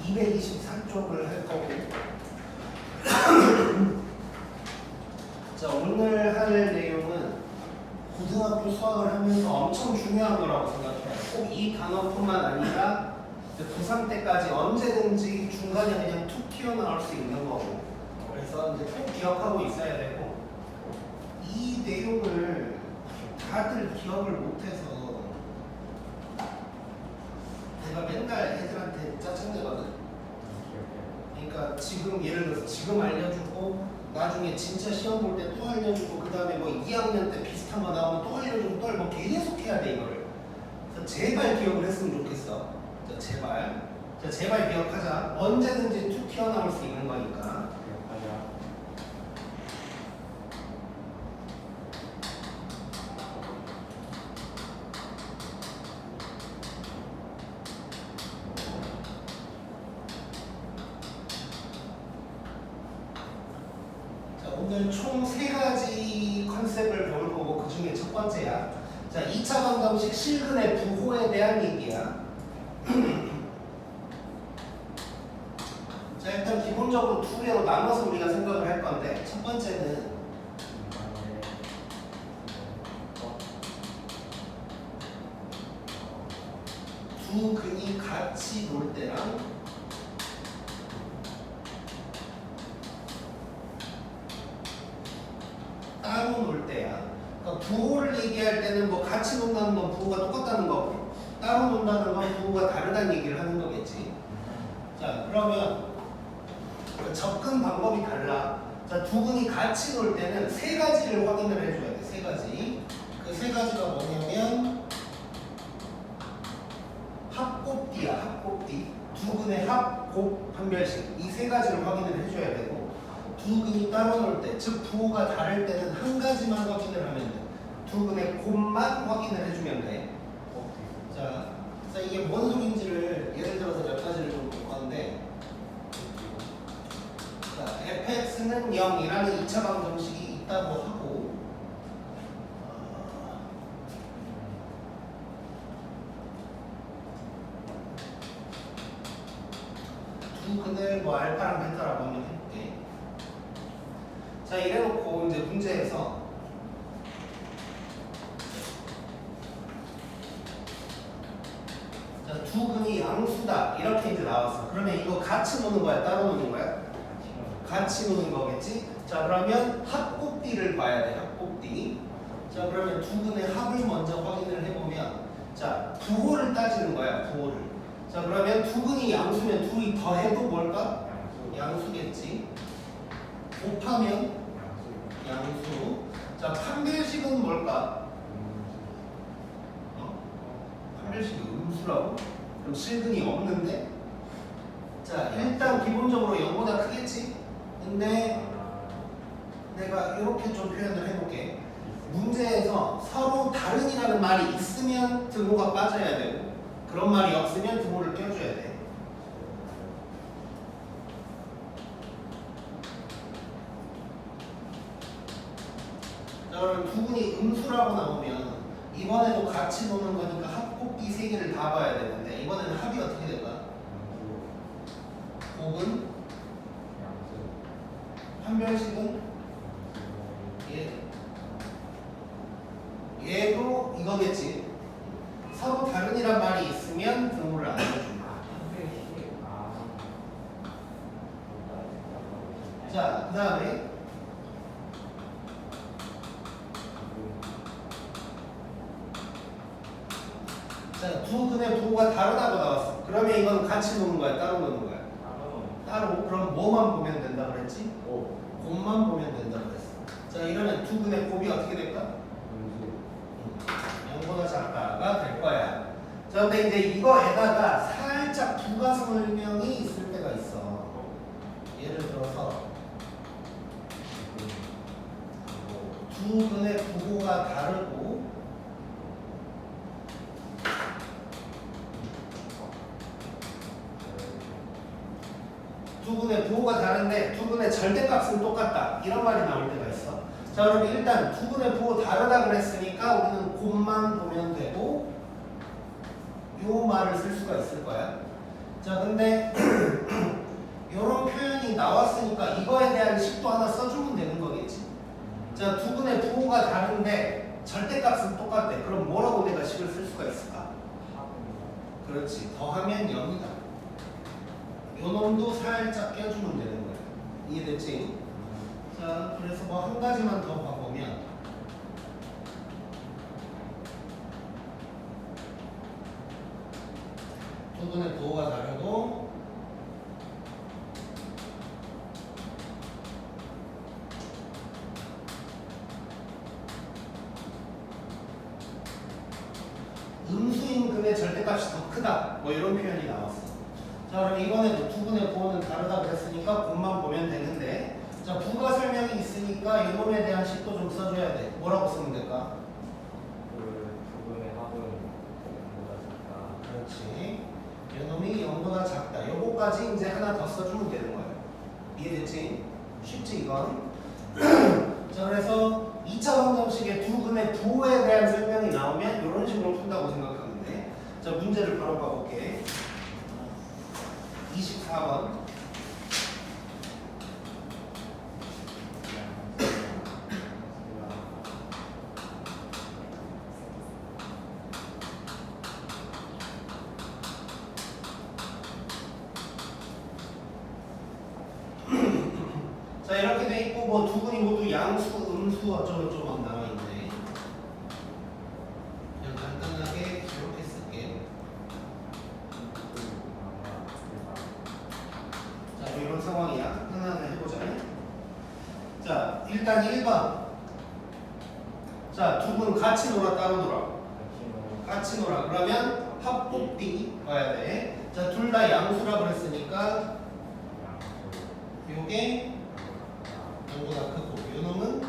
224쪽을 할 거고 자 오늘 할 내용은 고등학교 수학을 하면서 엄청 중요한 거라고 생각해요. 꼭 이 단어뿐만 아니라 고3 때까지 언제든지 중간에 그냥 툭 튀어나올 수 있는 거고 그래서 이제 꼭 기억하고 있어야 되고 이 내용을 다들 기억을 못해서 내가 맨날 애들한테 짜증내거든. 그러니까 지금 예를 들어서 지금 알려주고 나중에 진짜 시험 볼 때 또 알려주고 그 다음에 뭐 2학년 때 비슷한 거 나오면 또 알려주고 또 뭐 계속 해야 돼 이거를. 그래서 제발 기억을 했으면 좋겠어. 자, 제발. 자, 제발 기억하자. 언제든지 툭 튀어나올 수 있는 거니까. 오늘 총 3가지 컨셉을 배울 거고 그 중에 첫 번째야. 자, 2차 방정식 실근의 부호에 대한 얘기야. 자, 일단 기본적으로 두 개로 나눠서 우리가 생각을 할 건데 첫 번째는 두 근이 같이 놀 때랑 따로 놀 때야. 그러니까 부호를 얘기할 때는 뭐 같이 논다는 건 부호가 똑같다는 거고 따로 논다는 건 부호가 다르다는 얘기를 하는 거겠지. 자, 그러면 접근 방법이 달라. 자, 두 분이 같이 놀 때는 3가지를 확인을 해줘야 돼. 3가지. 그 3가지가 뭐냐면 합곱디야. 합곱디. 두 근의 합, 곱, 판별식. 이 3가지를 확인을 해줘야 되고 두 근이 따로 놀 때, 즉 부호가 다를 때는 한 가지만 확인을 하면 돼. 두 근의 곱만 확인을 해주면 돼. 자, 그래서 이게 뭔 소리인지를 예를 들어서 몇 가지를 좀 볼 건데 자, fx는 0이라는 2차 방정식이 있다고 하고 두 근을 뭐 알파랑 베타라고 하면 해볼게. 자, 이래놓고 이제 문제에서 자, 두 근이 양수다 이렇게 이제 나왔어. 그러면 이거 같이 노는 거야? 따로 노는 거야? 같이 노는 거겠지? 자, 그러면 합곱디를 봐야 돼. 합곱디. 자, 그러면 두 근의 합을 먼저 확인을 해보면 자, 부호를 따지는 거야. 부호를. 자, 그러면 두 근이 양수면 둘이 더해도 뭘까? 양수겠지. 곱하면 양수. 자, 판별식은 뭘까? 판별식이 음수라고? 그럼 실근이 없는데? 자, 일단 기본적으로 0보다 크겠지? 근데 내가 이렇게 좀 표현을 해볼게. 문제에서 서로 다른이라는 말이 있으면 등호가 빠져야 되고 그런 말이 없으면 등호를 껴줘야 돼. 자, 그럼 두 분이 음수라고 나오면 이번에도 같이 노는 거니까 합곱기 3개를 다 봐야 되는데 이번에는 합이 어떻게 될까? 곱은 판별식은 얘도 이거겠지. 서로 다른이란 말이 있으면 등호를 안 해준다. 자, 그 다음에 자, 두 근의 부호가 다르다고 나왔어. 그러면 이건 같이 노는 거야? 따로 노는 거야? 따로. 그럼 뭐만 보면 된다 그랬지? 곱만 보면 된다 그랬어. 자, 이러면 두 근의 곱이 어떻게 될까? 0보다 작다가 될 거야. 자, 근데 이제 이거에다가 살짝 부가 설명이 있을 때가 있어. 예를 들어서 두 근의 부호가 다르고 두 근의 부호가 다른데 두 근의 절대값은 똑같다. 이런 말이 나올 때가 있어. 자, 그럼 일단 두 근의 부호 다르다 그랬으니까 우리는 곱만 보면 되고 요 말을 쓸 수가 있을 거야. 자, 근데 이런 표현이 나왔으니까 이거에 대한 식도 하나 써주면 되는 거겠지. 자, 두 분의 부호가 다른데 절대값은 똑같대. 그럼 뭐라고 내가 식을 쓸 수가 있을까? 그렇지. 더하면 0이다. 요 놈도 살짝 껴주면 되는 거야. 이해됐지? 자, 그래서 뭐 한 가지만 더 봐보면 두 분의 부호가 다르고 음수임금의 절대값이 더 크다. 뭐 이런 표현이 나왔어. 자, 그럼 이번에도 두 분의 부호는 다르다 그랬으니까 곱만 보면 되는데, 자, 부가 설명이 있으니까 이놈에 대한 식도 좀 써줘야 돼. 뭐라고 쓰면 될까? 두 분의 합은 0보다 작다. 그렇지. 이놈이 0보다 작다. 요거까지 이제 하나 더 써주면 되는 거예요. 이해됐지? 쉽지 이건? 자, 그래서 2차 방정식에 두 근의 부호에 대한 설명이 나오면 이런 식으로 푼다고 생각하면 돼. 자, 문제를 바로 봐볼게. 24번. 자, 이렇게 돼 있고 뭐 두 분이 모두 양수, 음수 어쩌고저쩌고 나와 있네. 그냥 간단하게 이렇게 쓸게. 자, 뭐 이런 상황이야. 하나하나 해보자. 자, 일단 1번. 자, 두 분 같이 놀아, 따로 놀아? 같이 놀아. 그러면 합곱비 봐야 돼. 자, 둘 다 양수라 그랬으니까 요게 0보다 크고 요놈은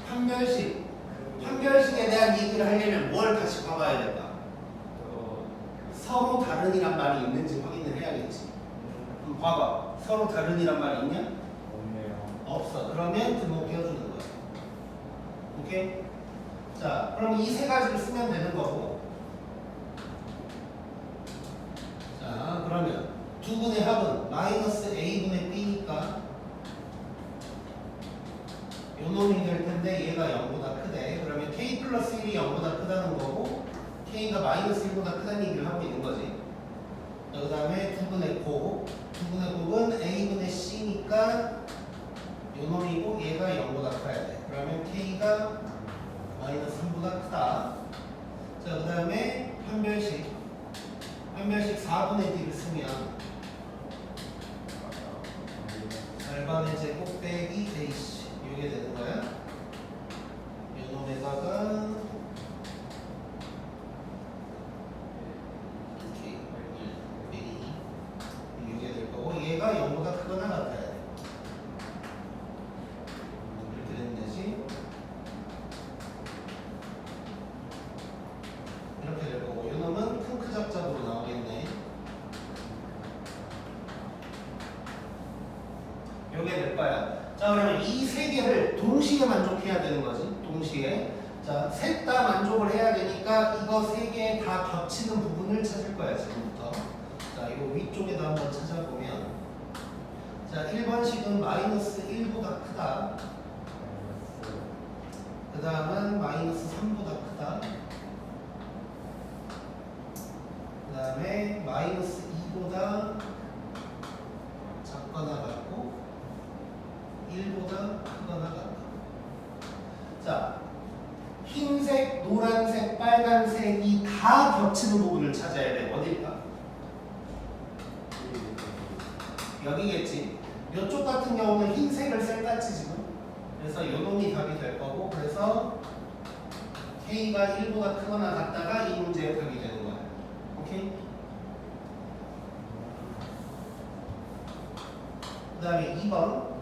판별식에 대한 얘기를 하려면 뭘 다시 봐봐야 될까? 서로 다른이란 말이 있는지 확인을 해야겠지. 그럼 봐봐. 서로 다른이란 말이 있냐? 없네요. 없어. 그러면 등호 띄워주는 거야. 오케이? 자, 그럼 이 세 가지를 쓰면 되는 거고. 자, 그러면 두 분의 합은 마이너스 a분의 b니까 요 놈이 될 텐데 얘가 0보다 크대. 그러면 k 플러스 1이 0보다 크다는 거고 k가 마이너스 1보다 크다는 얘기를 하고 있는 거지. 그 다음에 두 분의 곱. 두 분의 곱은 a분의 c니까 요 놈이고 얘가 0보다 커야 돼. 그러면 k가 마이너스 3보다 크다. 자, 그 다음에 판별식 4분의 d를 쓰면 절반의 제곱 빼기 ac 이게 되는 거야. 요 놈에다가 이게 될 거고 얘가 0보다 크거나 같아야 돼. 이렇게 되면 되지. 이렇게 될 거고 요 놈은 큰 크작작으로 나오겠네. 요게 될 거야. 자, 그러면 이 세 개를 동시에 만족해야 되는 거지. 동시에. 자, 셋 다 만족을 해야 되니까 이거 세 개 다 겹치는 부분을 찾을 거야, 지금부터. 자, 이거 위쪽에다 한번 찾아보면. 자, 1번식은 마이너스 1보다 크다. 그 다음은 마이너스 3보다 크다. 그 다음에 마이너스 2보다 작거나 같고 1보다 크거나 같다. 자, 흰색, 노란색, 빨간색이 다 겹치는 부분을 찾아야 돼. 어딜까? 여기겠지. 이쪽 같은 경우는 흰색을 셀같이 지금. 그래서 요 놈이 답이 될 거고, 그래서 K가 1보다 크거나 같다가 이 문제의 답이 되는 거야. 오케이? 그 다음에 2번.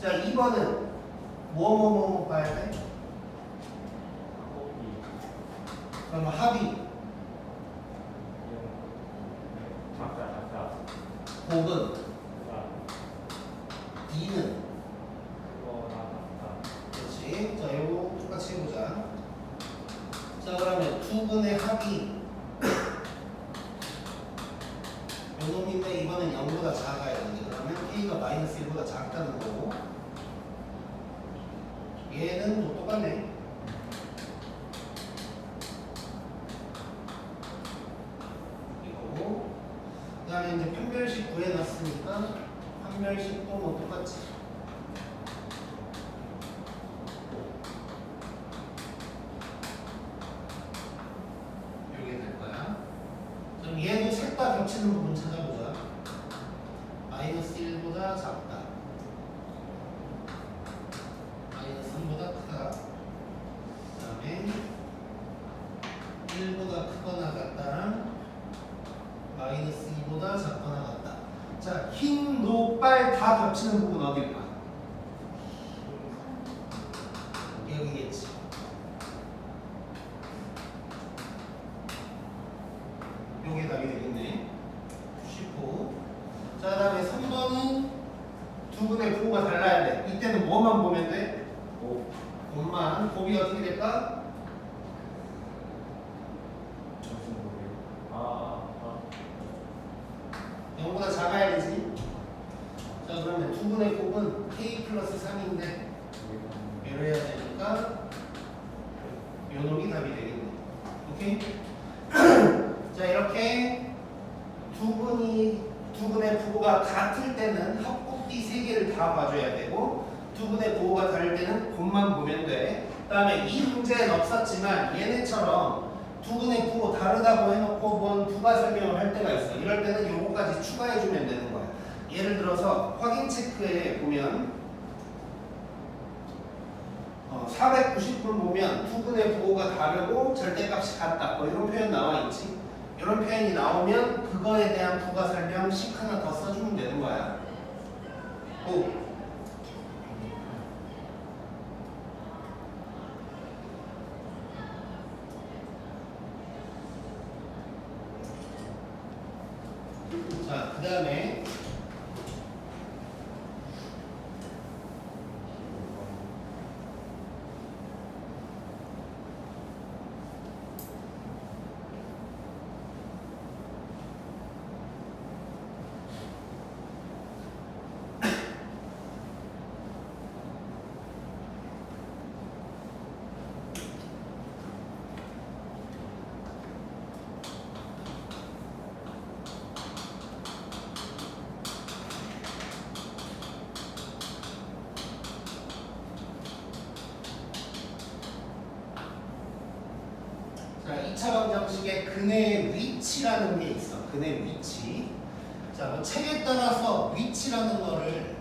자, 2번은 뭐 봐야 돼? 그럼 합이 작다. 곱은 D는 그렇지. 자, 요거 똑같이 해보자. 자, 그러면 두 분의 합이 이거는 0보다 작아야 되는데 그러면 K가 마이너스 1보다 작다는 거고 얘는 뭐 똑같네. 이거고 그 다음에 이제 판별식 구해놨으니까 판별식도 뭐 똑같지. 이게 될 거야. 그럼 얘도 셋다 겹치는 부분 찾아보자. 마이너스 1보다 작다. 마이너스 3보다 크다. 그 다음에 1보다 크거나 같다랑 마이너스 2보다 작거나 같다. 자, 흰, 노, 빨 다 겹치는 부분 어딜까? 여기겠지. 요게 답이 되겠네. 10호. 자, 그 다음에 3번은 두 분의 부호가 달라야 돼. 이때는 뭐만 보면 돼? 곱만. 곱이 어떻게 될까? 무슨 거예요? 0보다 작아야 되지. 자, 그러면 두 분의 곱은 k 플러스 3인데 이래야 되니까 요 놈이 답이 되겠네. 오케이? 자, 이렇게 두 분의 부호가 같을 때는 합곱비 3개를 다 봐줘야 되고 두 분의 부호가 다를 때는 곱만 보면 돼. 그 다음에 이 문제는 없었지만 얘네처럼 두 분의 부호 다르다고 해놓고 뭔 부가 설명을 할 때가 있어. 이럴 때는 요거까지 추가해주면 되는 거야. 예를 들어서 확인 체크에 보면 490분 보면 두 분의 부호가 다르고 절대값이 같다. 뭐 이런 표현 나와 있지. 이런 표현이 나오면 그거에 대한 부가 설명 식 하나 더 써주면 되는 거야. 오. 자, 그 다음에 자, 2차 방정식에 근의 위치라는 게 있어. 근의 위치. 자, 뭐 책에 따라서 위치라는 거를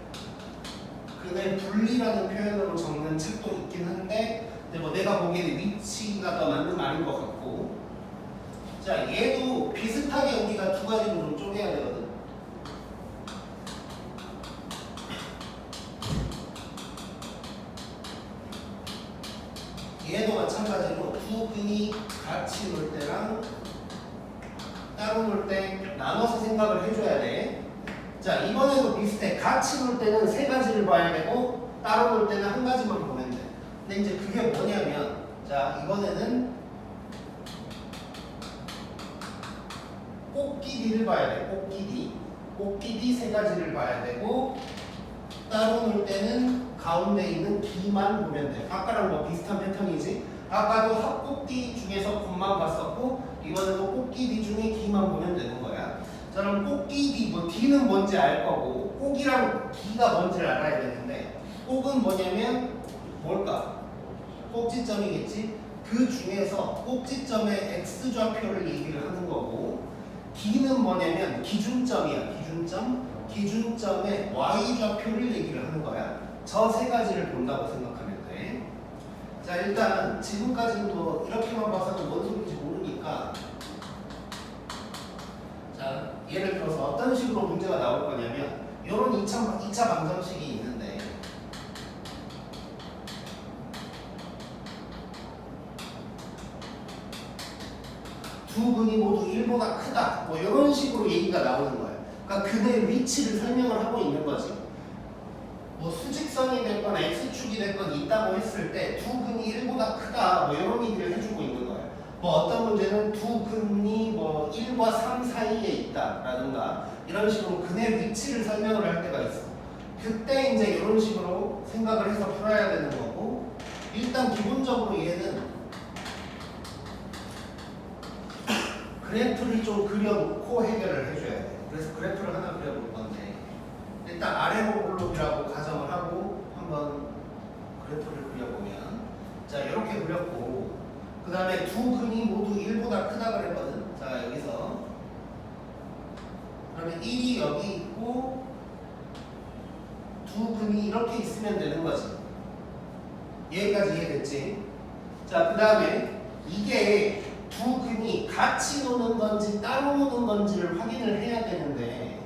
근의 분리라는 표현으로 적는 책도 있긴 한데, 근데 뭐 내가 보기에는 위치가 더 맞는 말인 것 같고. 자, 얘도 비슷하게 우리가 두 가지로 좀 쪼개야 되거든. 얘도 마찬가지로 두 근이 같이 놀 때랑 따로 놀 때 나눠서 생각을 해줘야 돼. 자, 이번에도 비슷해. 같이 놀 때는 세 가지를 봐야 되고 따로 놀 때는 한 가지만 보면 돼. 근데 이제 그게 뭐냐면, 자, 이번에는 꽃기디를 봐야 돼. 꽃기디 세 가지를 봐야 되고 따로 놀 때는 가운데 있는 기만 보면 돼. 아까랑 뭐 비슷한 패턴이지. 아까도 합꽃기 중에서 곱만 봤었고 이번에도 꽃기디 중에 기만 보면 되는 거야. 자, 그럼 꽃기디 뭐 D는 뭔지 알 거고 꼭이랑 기가 뭔지를 알아야 되는데, 꼭은 뭐냐면 뭘까? 꼭지점이겠지. 그 중에서 꼭지점의 x좌표를 얘기를 하는 거고, 기는 뭐냐면 기준점이야. 기준점의 y좌표를 얘기를 하는 거야. 저 세 가지를 본다고 생각하면 돼. 자, 일단 지금까지는 뭐 이렇게만 봐서는 뭔 소리인지 모르니까, 자, 예를 들어서 어떤 식으로 문제가 나올 거냐면 이런 2차 방정식이 있는데, 두 근이 모두 1보다 크다. 뭐 이런 식으로 얘기가 나오는 거야. 그러니까 그의 위치를 설명을 하고 있는 거지. 뭐 수직선이 됐건 x축이 됐건 있다고 했을 때 두 근이 1보다 크다. 뭐 이런 얘기를 해주고 있는 거야. 뭐 어떤 문제는 두 근이 뭐 1과 3 사이에 있다라든가 이런 식으로 근의 위치를 설명을 할 때가 있어. 그때 이제 이런 식으로 생각을 해서 풀어야 되는 거고, 일단 기본적으로 얘는 그래프를 좀 그려놓고 해결을 해줘야 돼. 그래서 그래프를 하나 그려볼 건데, 일단 아래로 볼록이라고 가정을 하고 한번 그래프를 그려보면, 자 이렇게 그렸고, 그 다음에 두 근이 모두 1보다 크다 그랬거든. 자 여기서 그러면 1이 여기 있고 두 근이 이렇게 있으면 되는 거지. 여기까지 이해됐지? 자 그 다음에 이게 두 근이 같이 노는 건지 따로 노는 건지를 확인을 해야 되는데,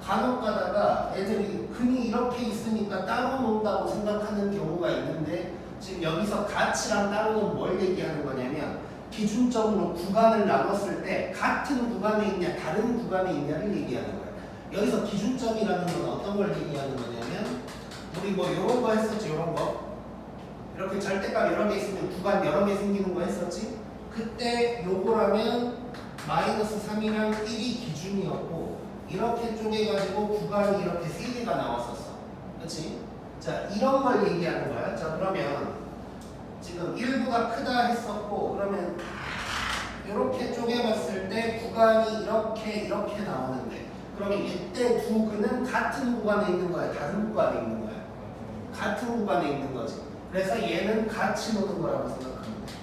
간혹 가다가 애들이 근이 이렇게 있으니까 따로 논다고 생각하는 경우가 있는데, 지금 여기서 같이랑 따로는 뭘 얘기하는 거냐면 기준적으로 구간을 나눴을 때 같은 구간에 있냐 다른 구간에 있냐를 얘기하는 거야. 여기서 기준점이라는 건 어떤 걸 얘기하는 거냐면, 우리 뭐 이런 거 했었지. 이런 거 이렇게 절대값 여러 개 있으면 구간 여러 개 생기는 거 했었지. 그때 요거라면 마이너스 3이랑 1이 기준이었고, 이렇게 쪼개가지고 구간이 이렇게 3개가 나왔었어. 그치? 자 이런 걸 얘기하는 거야. 자 그러면 지금 1보다 크다 했었고, 그러면 이렇게 쪼개봤을 때 구간이 이렇게 나오는데, 그러면 이때 두 근은 같은 구간에 있는 거야 다른 구간에 있는 거야? 같은 구간에 있는 거지. 그래서 얘는 같이 노는 거라고 생각하면 돼.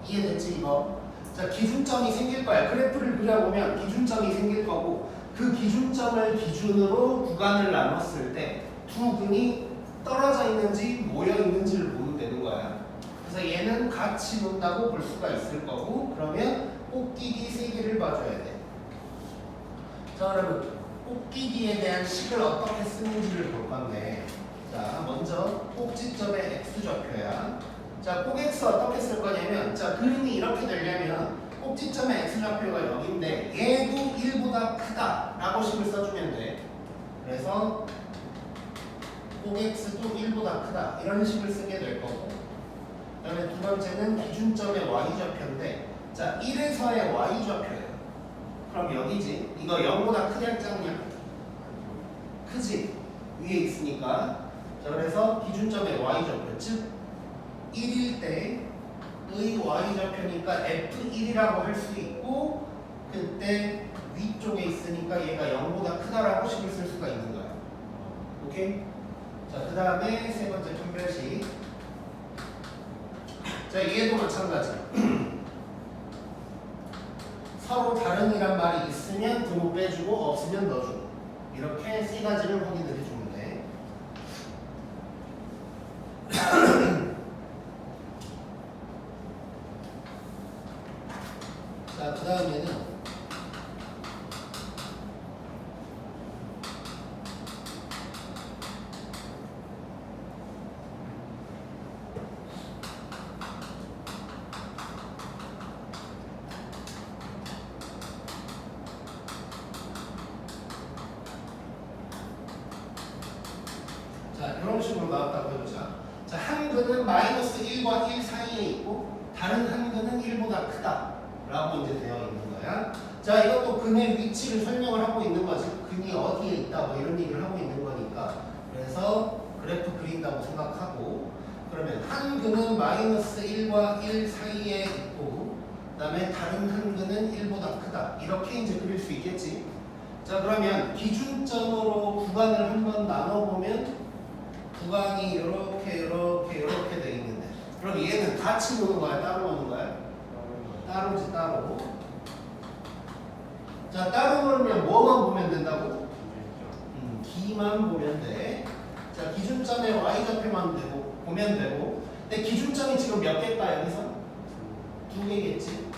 이해됐지 이거? 자 기준점이 생길 거야. 그래프를 그려보면 기준점이 생길 거고, 그 기준점을 기준으로 구간을 나눴을 때 두 근이 떨어져 있는지 모여 있는지를 보면 되는 거야. 그래서 얘는 같이 논다고 볼 수가 있을 거고, 그러면 꼭지기 3개를 봐줘야 돼. 자 그러면 꼭지기에 대한 식을 어떻게 쓰는지를 볼 건데, 자 먼저 꼭지점의 x좌표야. 자 꼭 x 어떻게 쓸 거냐면, 자 그림이 이렇게 되려면 꼭지점의 x좌표가 여기인데 얘도 1보다 크다 라고 식을 써주면 돼. 그래서 꼭 x도 1보다 크다 이런 식을 쓰게 될 거고, 그 다음에 두 번째는 기준점의 y좌표인데, 자 1에서의 y좌표예요. 그럼 여기지. 이거 0보다 크냐 작냐? 크지? 위에 있으니까. 자 그래서 기준점의 y좌표, 즉 1일 때의 y좌표니까 f1이라고 할 수 있고, 그때 위쪽에 있으니까 얘가 0보다 크다라고 식을 쓸 수가 있는 거야. 오케이? 자 그 다음에 세 번째 판별식. 자 얘도 마찬가지. 서로 다른이란 말이 있으면 등호 빼주고 없으면 넣어주고, 이렇게 세 가지를 확인을 해주면 돼. 자 그 다음에는 이런 식으로 나왔다고 해보자. 자, 한 근은 마이너스 1과 1 사이에 있고 다른 한 근은 1보다 크다 라고 이제 되어 있는 거야. 자, 이것도 근의 위치를 설명을 하고 있는 거지. 근이 어디에 있다 뭐 이런 얘기를 하고 있는 거니까. 그래서 그래프 그린다고 생각하고, 그러면 한 근은 마이너스 1과 1 사이에 있고 그 다음에 다른 한 근은 1보다 크다, 이렇게 이제 그릴 수 있겠지. 자 그러면 기준점으로 구간을 한번 나눠보면 구간이 이렇게 돼 있는데, 그럼 얘는 같이 노는 거야 따로 노는 거야? 따로지 따로. 자 따로 놀면 뭐만 보면 된다고? 기만 보면 돼. 자 기준점에 y좌표만 되고 보면 되고, 근데 기준점이 지금 몇 개일까 여기서? 두 개겠지.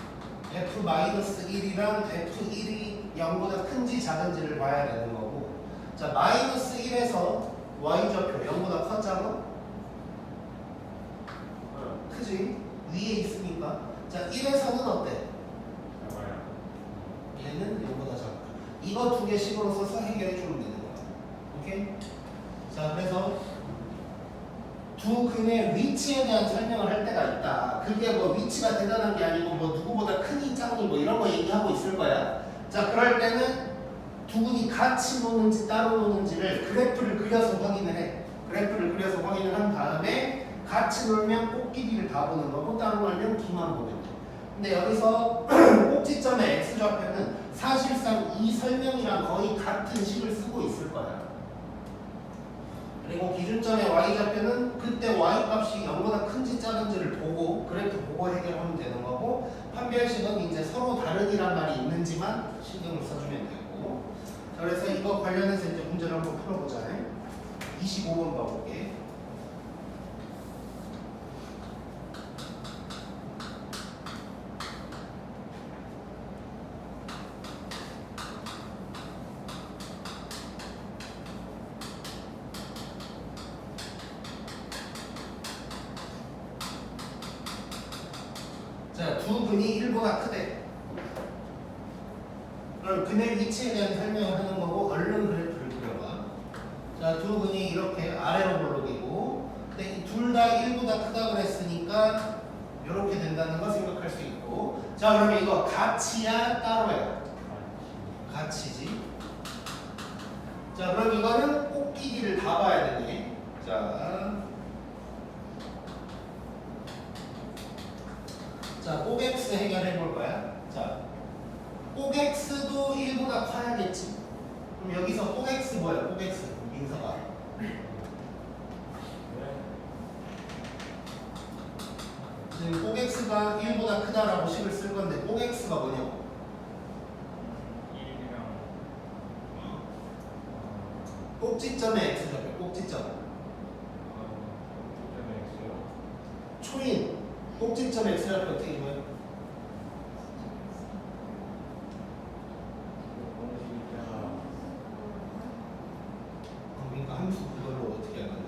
f-1이랑 f1이 0보다 큰지 작은지를 봐야 되는 거고, 자 마이너스 1에서 y좌표 0보다 컸잖아? 크지? 위에 있으니까. 자 1에서는 어때? 얘는 0보다 작아. 이거 두 개씩으로 써서 해결해 주면 되는 거야. 오케이? 자 그래서 두 근의 위치에 대한 설명을 할 때가 있다. 그게 뭐 위치가 대단한 게 아니고 뭐 누구보다 크니 작니 뭐 이런 거 얘기하고 있을 거야. 자, 그럴 때는 두 군이 같이 노는지 따로 노는지를 그래프를 그려서 확인을 해. 그래프를 그려서 확인을 한 다음에 같이 놀면 꼭지를 다 보는 거고 따로 놀면 B만 보는 거. 근데 여기서 꼭지점의 x좌표는 사실상 이 설명이랑 거의 같은 식을 쓰고 있을 거야. 그리고 기준점의 y좌표는 그때 y값이 0보다 큰지 작은지를 보고 그래프 보고 해결하면 되는 거고, 판별식은 이제 서로 다른이란 말이 있는지만 신경을 써주면 되고. 자, 그래서 이거 관련해서 이제 문제를 한번 풀어보자. 25번 봐볼게. 자, 두 근이 1보다 크대. 그럼 근의 위치에 대한 설명을 하는 거고, 얼른 그래프를 그려봐. 자, 두 근이 이렇게 아래로 볼록이고, 근데 이 둘 다 1보다 크다 그랬으니까 이렇게 된다는 거 생각할 수 있고. 자, 그러면 이거 같이야 따로야? 같이지. 자, 그럼 이거는 꼭 길이를 다 봐야 되네. 자, 꼭 x 해결해 볼 거야. 자, 꼭 x도 1보다 커야겠지. 그럼 여기서 꼭 x 뭐야? 꼭 x 민서가. 지금 꼭 x가 1보다 크다라고 식을 쓸 건데 꼭 x가 뭐냐고? 1이랑 꼭지점의 x좌표. 꼭지점. 꼭지점의 x요? 초인. 꼭지점의 x좌표 어떻게 보여? 그러니까 함수 그걸로 어떻게 하겠나?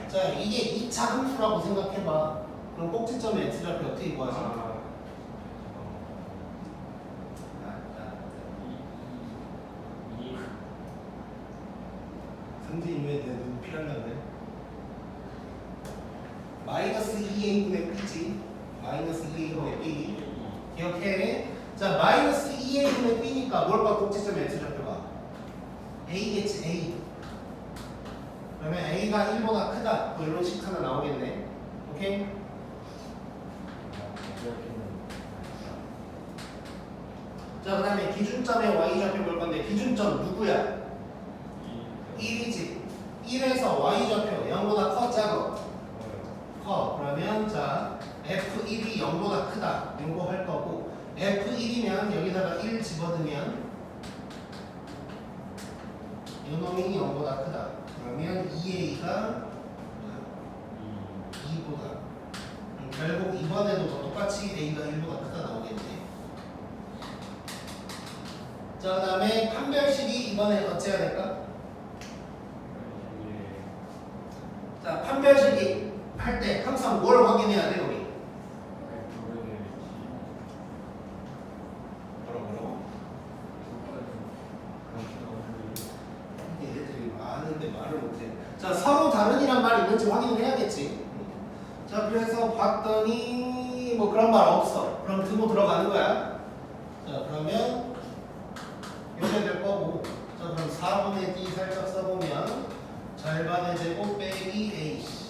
자, 이게 2차 함수라고 생각해봐. 그럼 꼭지점의 x좌표 어떻게 구하지? 선생님 왜 내 눈 피하려네? 마이너스 2a분의 b지. 마이너스 2a분의 b. 기억해? 자, 마이너스 2a분의 b니까 뭘 봐? 꼭지점의 x좌표가 a겠지. a. 그러면 a가 1보다 크다. 뭐 이런 식 하나 나오겠네. 오케이? 자, 그 다음에 기준점의 y좌표 볼 건데 기준점 누구야? 1이지. 1에서 y좌표 0보다 커 작아? 커. 그러면 자 f1이 0보다 크다. 이거 할 거고, f1이면 여기다가 1 집어넣으면 요놈이 0보다 크다. 그러면 2a가 2보다. 결국 이번에도 똑같이 a가 1보다 크다 나오겠네. 자, 그 다음에 판별식이 이번에 어찌해야 될까? 자, 판별식이 할 때 항상 뭘 확인해야 돼, 우리? 뭐라고? 얘들이 많은데 말을 못해. 자, 서로 다른이란 말이 있는지 확인을 해야겠지. 자, 그래서 봤더니 뭐 그런 말 없어. 그럼 등호 들어가는 거야. 자, 그러면 요게 될 거고. 자, 그럼 4분의 d 살짝 써보면 절반의 제곱 빼기 a.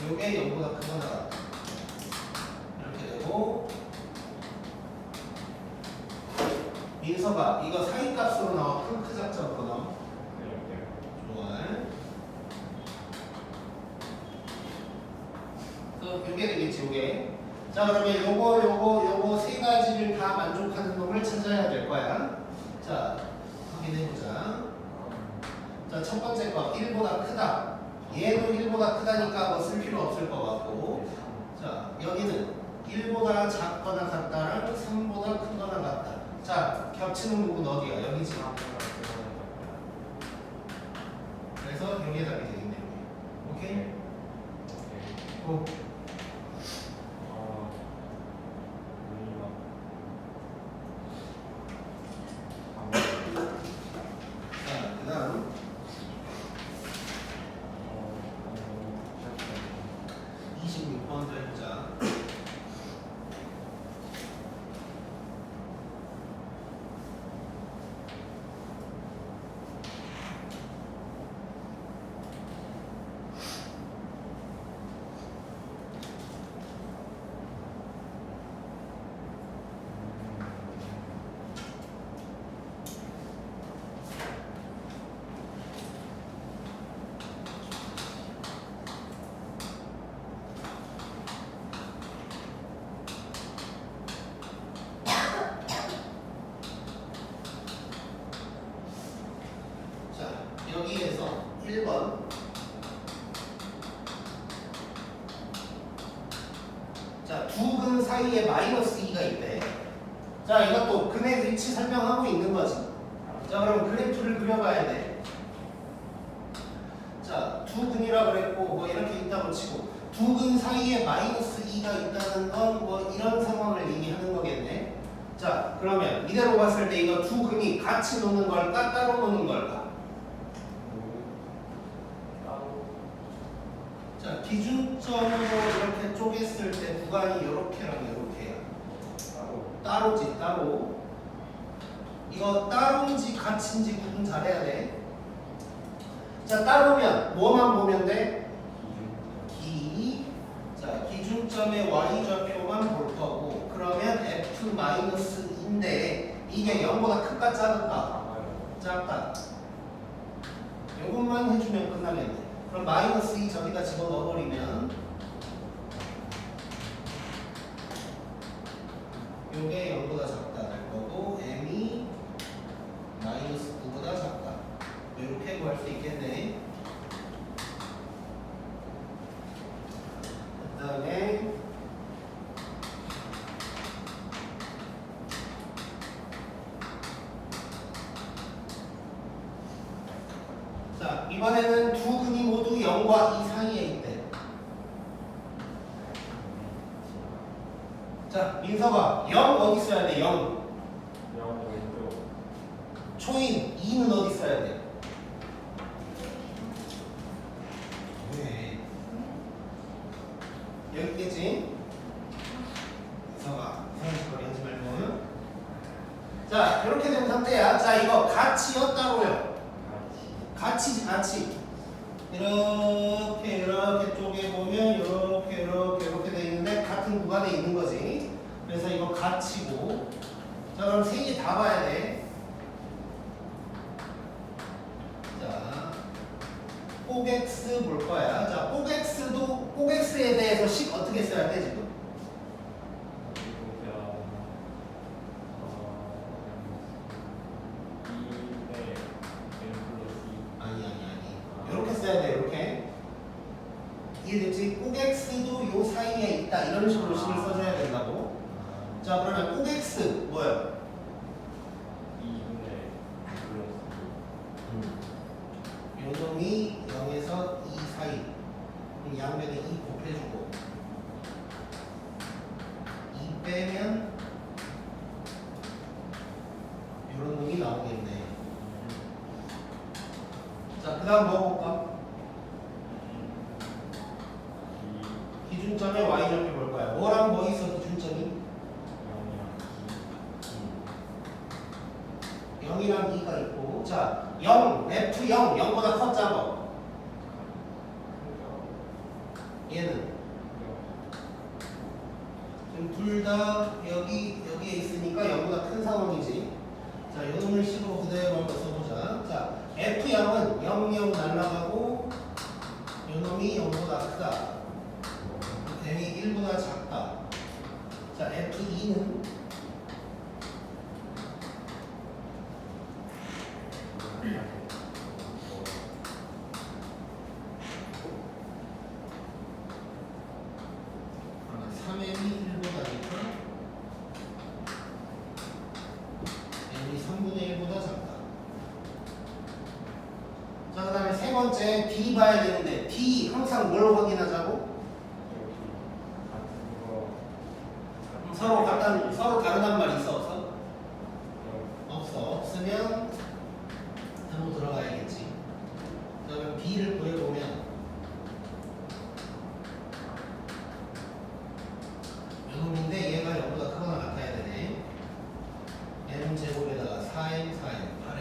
요게 0보다 크거나 같다. 이렇게 되고, 민서가 이거 사이값으로 나와? 큰 작작으로 나와? 좋아. 또 요게 되겠지, 요게. 자, 그러면 요거 세 가지를 다 만족하는 놈을 찾아야 될 거야. 자, 확인해보자. 자, 첫 번째 거 1보다 크다. 얘도 1보다 크다니까 뭐 쓸 필요 없을 것 같고, 자, 여기는 1보다 작거나 같다랑 3보다 크거나 같다. 자, 겹치는 부분 어디야? 여기지. 그래서 여기에 답이 되겠네. 오케이? 고. 자, 그 다음 26번도 해보자. 사이에 마이너스 2가 있대. 자, 이것도 근의 위치 설명하고 있는 거지. 자, 그럼 그래프를 그려봐야 돼. 자, 두 근이라 그랬고 뭐 이렇게 있다고 치고 두 근 사이에 마이너스 2가 있다는 건 뭐 이런 상황을 얘기하는 거겠네. 자, 그러면 이대로 봤을 때 이거 두 근이 같이 노는 걸까 따로 노는 걸까? 자, 기준점으로 이렇게 쪼갰을 때 구간이 이렇게랑 이렇게야. 따로지, 따로. 이거 따로인지 같이인지 구분 잘해야 돼. 자, 따로면 뭐만 보면 돼? 자, 기준점의 y좌표만 볼 거고, 그러면 f-인데 이게 0보다 크까 작을까? 작다. 요것만 해주면 끝나겠네. 그럼 마이너스 2 저기다 집어넣어버리면 요게 0보다 작다 될 거고 m이 마이너스 9보다 작다. 이렇게 구할 수 있겠네. 그 다음에 자, 이번에는 두 근이 모두 0과 2 사이에 있대. 자, 민서가 0 어디 써야 돼? 0 초인 2는 어디 써야 돼? 네. 여기 있겠지? 민서가 이상한 짓거리 하지 말고. 자, 이렇게 된 상태야. 자, 이거 같이였다고요. 같이 이렇게 쪼개보면 이렇게 돼 있는데 같은 구간에 있는 거지. 그래서 이거 같이고. 자, 그럼 세 개 다 봐야 돼. 자, 꼭X 볼 거야. 자, 꼭X에 대해서 식 어떻게 써야 돼 지금? 이렇게 써야 돼. 이렇게 이해됐지? 꼭X도 요 사이에 있다 이런 식으로 식을 써줘야 된다고. 자, 그러면 꼭X 뭐야? 요놈이 0에서 2 사이. 그럼 양변에 2 곱해주고 2 빼면 요런 놈이 나오겠네. 자, 그 다음 뭐 볼까? 기준점에 y좌표 볼 거야. 뭐랑 뭐 있어 기준점이? 0이랑 2가 있고. 자, 0, F0, 0보다 커 작아? 얘는? 지금 둘 다 여기에 있으니까 0보다 큰 상황이지. 자, 요놈을 식으로 그대로 한번 써보자. 자, F0은 0, 0 날라가고 요놈이 0보다 크다. m이 1보다 작다. 자, F2는 그러면 3m이 1보다 작다. m이 3분의 1보다 작다. 자, 그 다음에 세 번째 D 봐야 되는데 D 항상 뭘 확인하자고? 서로 다르단 말 있어 없어? 없어. 없으면 한번 들어가야겠지. 그러면 B를 구해보면 요놈인데 얘가 0보다 크거나 같아야 되네. m제곱에다가 4m, 4m, 8m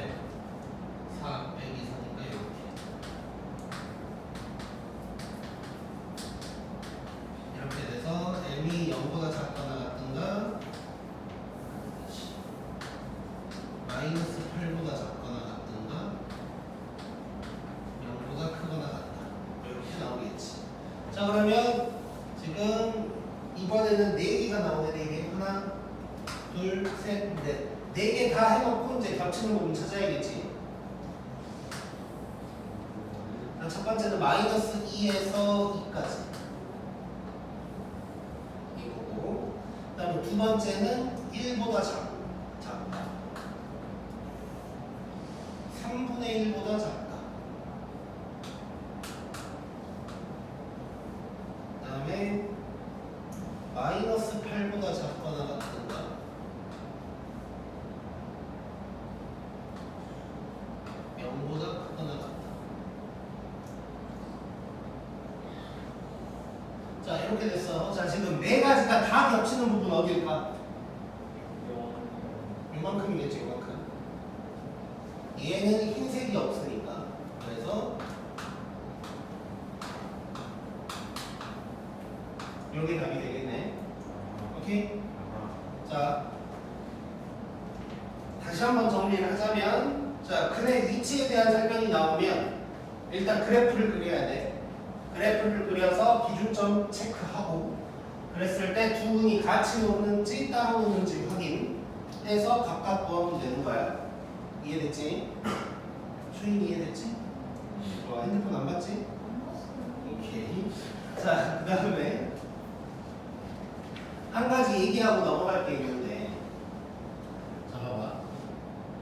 4 빼기 4니까 이렇게 돼서 m이 0보다 작거나 같든가 마이너스 8보다 작거나 같든가 0보다 크거나 같다. 이렇게 나오겠지. 자, 그러면 지금 이번에는 4개가 나오네. 4개. 하나, 둘, 셋, 넷. 4개 다 해놓고 이제 겹치는 부분 찾아야겠지. 첫 번째는 마이너스 2에서 2까지. 이거고. 두 번째는 1보다 작다. 3분의 1보다 작다. 그 다음에 마이너스 8보다 작거나 같은가. 보다 크거나 같다. 자, 이렇게 됐어. 자, 지금 네 가지가 다 겹치는 부분 어디일까? 요만큼이겠지, 요만큼. 얘는 흰색이 없으니까. 그래서 여기 답이 되겠네. 오케이? 자, 다시 한번 정리를 하자면, 자, 근의 위치에 대한 설명이 나오면 일단 그래프를 그려야 돼. 그래프를 그려서 기준점 체크하고, 그랬을 때 두 근이 같이 노는지 따로 노는지 확인해서 각각 구하면 되는 거야. 이해됐지? 수인이 이해됐지? 핸드폰 안 봤지? 오케이. 자, 그 다음에 한 가지 얘기하고 넘어갈 게 있는데, 자, 봐봐.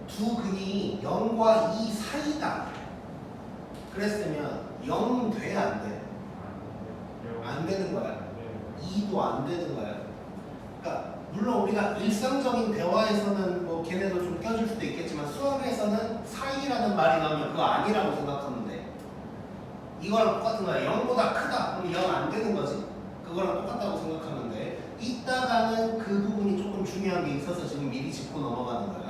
두 근이 0과 2 사이다. 그랬으면 0 돼? 안 돼? 안 되는 거야. 2도 안 되는 거야. 그러니까 물론 우리가 일상적인 대화에서는 뭐 걔네도 좀 껴줄 수도 있겠지만 수학에서는 사이라는 말이 나오면 그거 아니라고 생각하면 돼. 이거랑 똑같은 거야. 0보다 크다. 그럼 0 안 되는 거지. 그거랑 똑같다고 생각하면 돼. 이따가는 그 부분이 조금 중요한 게 있어서 지금 미리 짚고 넘어가는 거야.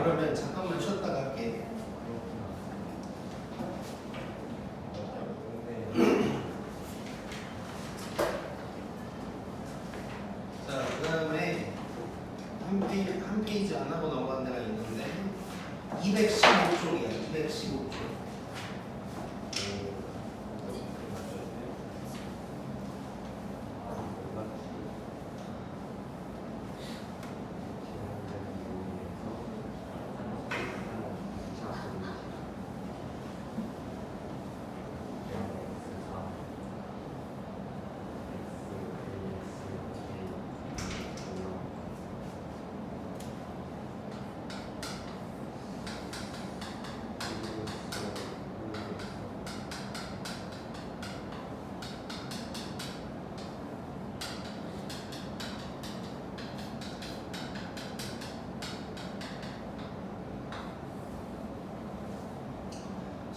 그러면 잠깐만 쉬었다 갈게. 자, 그 다음에 한 페이지 안 하고 넘어간 데가 있는데 215쪽이야. 215쪽.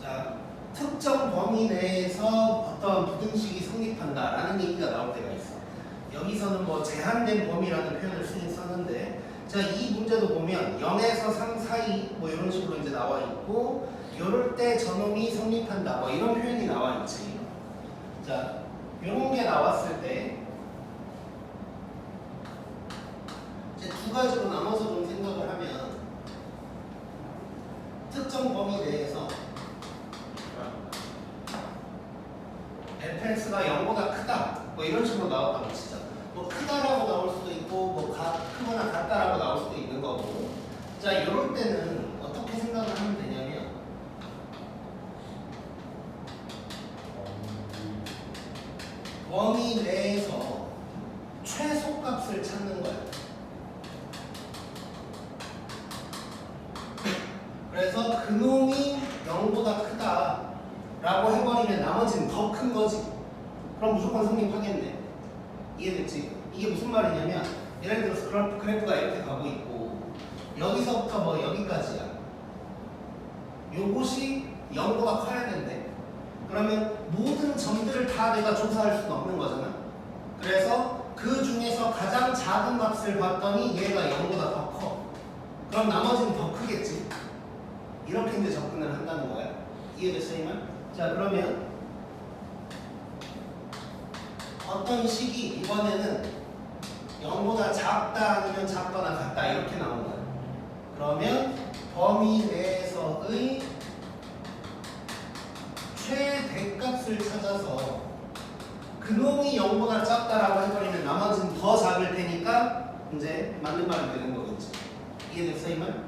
자, 특정 범위 내에서 어떤 부등식이 성립한다라는 얘기가 나올 때가 있어. 여기서는 뭐 제한된 범위라는 표현을 쓰긴 썼는데, 자, 이 문제도 보면 0에서 3 사이 뭐 이런 식으로 이제 나와 있고, 요럴 때 저놈이 성립한다 뭐 이런 표현이 나와 있지. 자, 요런 게 나왔을 때 이제 두 가지로 나눠서 좀 생각을 하면, 특정 범위 내에서 fx가 0보다 크다 뭐 이런 식으로 나왔다고 치자. 뭐 크다라고 나올 수도 있고 뭐 크거나 같다라고 나올 수도 있는 거고. 자, 이럴 때는 어떻게 생각을 하면 되냐면, 범위 내에서 최소값을 찾는 거야. 그래서 그놈이 0보다 크다 라고 해버리면 나머지는 더 큰 거지. 그럼 무조건 성립하겠네. 이해됐지? 이게 무슨 말이냐면, 예를 들어서 그래프가 이렇게 가고 있고 여기서부터 뭐 여기까지야. 요것이 0보다 커야 된대. 그러면 모든 점들을 다 내가 조사할 수는 없는 거잖아. 그래서 그 중에서 가장 작은 값을 봤더니 얘가 0보다 더 커. 그럼 나머지는 더 크겠지. 이렇게 이제 접근을 한다는 거야. 이해됐어, 이 말? 자, 그러면 어떤 식이 이번에는 0보다 작다 아니면 작거나 같다 이렇게 나온 거야. 그러면 범위 내에서의 최대값을 찾아서 그놈이 0보다 작다라고 해버리면 나머지는 더 작을 테니까 이제 맞는 말이 되는 거겠지. 이해됐어 이 말?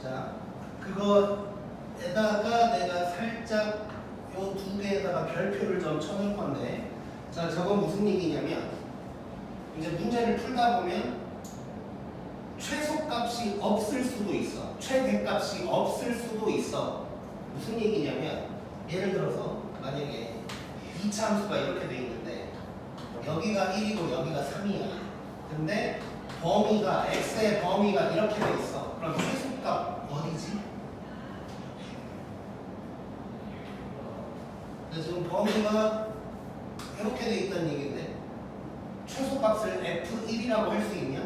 자, 그거에다가 내가 살짝 요 두 개에다가 별표를 좀 쳐놓을 건데, 자, 저건 무슨 얘기냐면 이제 문제를 풀다 보면 최소값이 없을 수도 있어. 최대값이 없을 수도 있어. 무슨 얘기냐면 예를 들어서 만약에 2차 함수가 이렇게 돼 있는데 여기가 1이고 여기가 3이야. 근데 범위가 x의 범위가 이렇게 돼 있어. 그럼 최소값 어디지? 지금 범위가 이렇게 돼 있다는 얘기인데 최소값을 f1이라고 할 수 있냐?